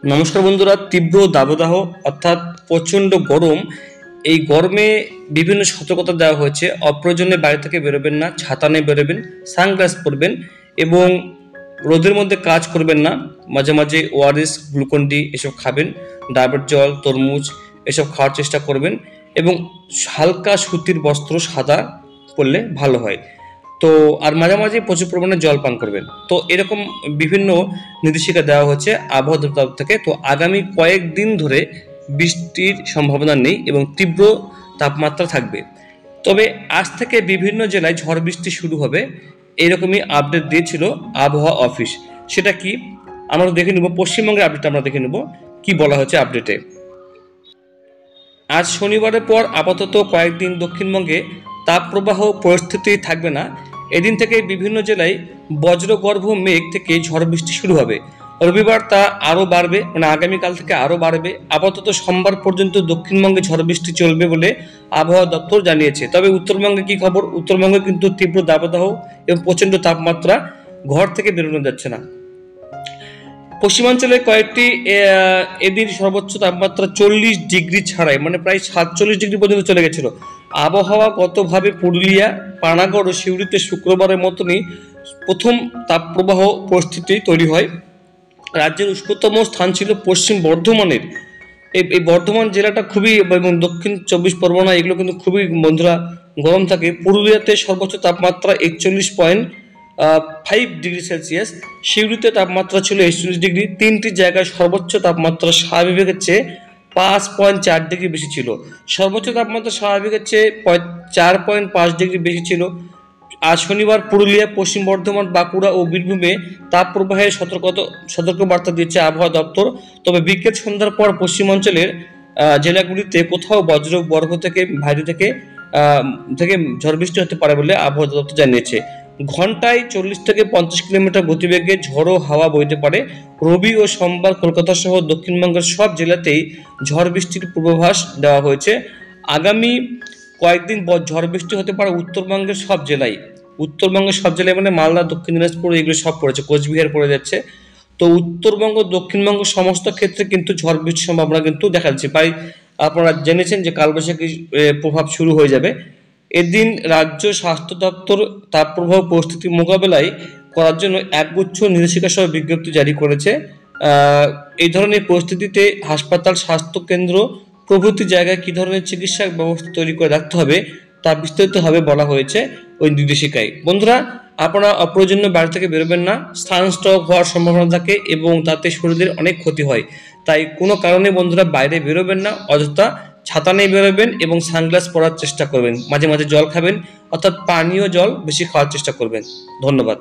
নমস্কার বন্ধুরা, তীব্র দাবদাহ অর্থাৎ প্রচণ্ড গরম। এই গরমে বিভিন্ন সতর্কতা দেওয়া হয়েছে। অপ্রয়োজনে বাড়ি থেকে বেরোবেন না, ছাতা নিয়ে বেরোবেন, সানগ্লাস পরবেন এবং রোদের মধ্যে কাজ করবেন না। মাঝে মাঝে ওআরএস, গ্লুকন ডি এসব খাবেন, ডাবের জল, তরমুজ এসব খাওয়ার চেষ্টা করবেন এবং হালকা সুতির বস্ত্র সাদা পরলে ভালো হয়। তো আর মাঝে মাঝে প্রচুর পরিমাণে জল পান করবেন। তো এরকম বিভিন্ন নির্দেশিকা দেওয়া হচ্ছে আবহাওয়া দপ্তর থেকে। তো আগামী কয়েকদিন ধরে বৃষ্টির সম্ভাবনা নেই এবং তীব্র তাপমাত্রা থাকবে। তবে আজ থেকে বিভিন্ন জেলায় ঝড় বৃষ্টি শুরু হবে, এরকমই আপডেট দিয়েছিল আবহাওয়া অফিস। সেটা কি আমরা দেখে নেব, পশ্চিমবঙ্গের আপডেট আমরা দেখে নেব কি বলা হচ্ছে আপডেটে। আজ শনিবারের পর আপাতত কয়েকদিন দক্ষিণবঙ্গে তাপপ্রবাহ পরিস্থিতি থাকবে না। এদিন থেকে বিভিন্ন জেলায় বজ্রগর্ভ মেঘ থেকে ঝড় বৃষ্টি শুরু হবে। রবিবার তা আরও বাড়বে, মানে আগামীকাল থেকে আরও বাড়বে। আপাতত সোমবার পর্যন্ত দক্ষিণবঙ্গে ঝড় বৃষ্টি চলবে বলে আবহাওয়া দপ্তর জানিয়েছে। তবে উত্তরবঙ্গে কি খবর? উত্তরবঙ্গে কিন্তু তীব্র দাবদাহ এবং প্রচণ্ড তাপমাত্রা, ঘর থেকে বেরোনো যাচ্ছে না। পশ্চিমাঞ্চলের কয়েকটি এদিন সর্বোচ্চ তাপমাত্রা 40 ডিগ্রি ছাড়াই, মানে প্রায় 47 ডিগ্রি পর্যন্ত চলে গেছিল। আবহাওয়াগতভাবে পুরুলিয়া, পানাগড় ও সিউড়িতে শুক্রবারের মতনই প্রথম তাপপ্রবাহ পরিস্থিতি তৈরি হয়। রাজ্যের উষ্ণতম স্থান ছিল পশ্চিম বর্ধমানের। এই বর্ধমান জেলাটা খুবই, এবং দক্ষিণ 24 পরগনা, এগুলো কিন্তু খুবই বন্ধুরা গরম থাকে। পুরুলিয়াতে সর্বোচ্চ তাপমাত্রা 41.5 ডিগ্রি সেলসিয়াস। সিউড়িতে তাপমাত্রা ছিল 41 ডিগ্রি। তিনটি জায়গায় সর্বোচ্চ তাপমাত্রা স্বাভাবিকের চেয়ে 5.4 ডিগ্রি বেশি ছিল। সর্বোচ্চ তাপমাত্রা স্বাভাবিকের চেয়ে 4.5 ডিগ্রি বেশি ছিল। আজ শনিবার পুরুলিয়া, পশ্চিম বর্ধমান, বাঁকুড়া ও বীরভূমে তাপপ্রবাহের সতর্কবার্তা দিয়েছে আবহাওয়া দপ্তর। তবে বিকেল সন্ধ্যার পর পশ্চিমাঞ্চলের জেলাগুলিতে কোথাও বজ্রগর্ভ থেকে ভারী থেকে ঝড় বৃষ্টি হতে পারে বলে আবহাওয়া দপ্তর জানিয়েছে। ঘন্টায় 40 থেকে 50 কিলোমিটার গতিবেগে ঝড়ো হাওয়া বইতে পারে। রবি ও সোমবার কলকাতা সহ দক্ষিণবঙ্গের সব জেলাতেই ঝড় বৃষ্টির পূর্বাভাস দেওয়া হয়েছে। আগামী কয়েকদিন ঝড় বৃষ্টি হতে পারে উত্তরবঙ্গের সব জেলায়। মানে মালদা, দক্ষিণ দিনাজপুর এগুলো সব পড়েছে, কোচবিহার পড়ে যাচ্ছে। তো উত্তরবঙ্গ, দক্ষিণবঙ্গ সমস্ত ক্ষেত্রে কিন্তু ঝড় বৃষ্টির সম্ভাবনা কিন্তু দেখা যাচ্ছে। প্রায় আপনারা জেনেছেন যে কালবৈশাখীর প্রভাব শুরু হয়ে যাবে। এদিন রাজ্য স্বাস্থ্য দপ্তর তাপপ্রবাহ পরিস্থিতি মোকাবেলায় করার জন্য একগুচ্ছ নির্দেশিকা সহ বিজ্ঞপ্তি জারি করেছে। এই ধরনের পরিস্থিতিতে হাসপাতাল, স্বাস্থ্যকেন্দ্র প্রভৃতি জায়গায় কী ধরনের চিকিৎসা ব্যবস্থা তৈরি করে রাখতে হবে তা বিস্তারিতভাবে বলা হয়েছে ওই নির্দেশিকায়। বন্ধুরা, আপনারা অপ্রয়োজনীয় বাড়ি থেকে বেরোবেন না। সানস্ট্রোক হওয়ার সম্ভাবনা থাকে এবং তাতে শরীরের অনেক ক্ষতি হয়। তাই কোনো কারণে বন্ধুরা বাইরে বেরোবেন না, অযথা ছাতা নিয়ে বেরোবেন এবং সানগ্লাস পরার চেষ্টা করবেন। মাঝে মাঝে জল খাবেন, অর্থাৎ পানীয় জল বেশি খাওয়ার চেষ্টা করবেন। ধন্যবাদ।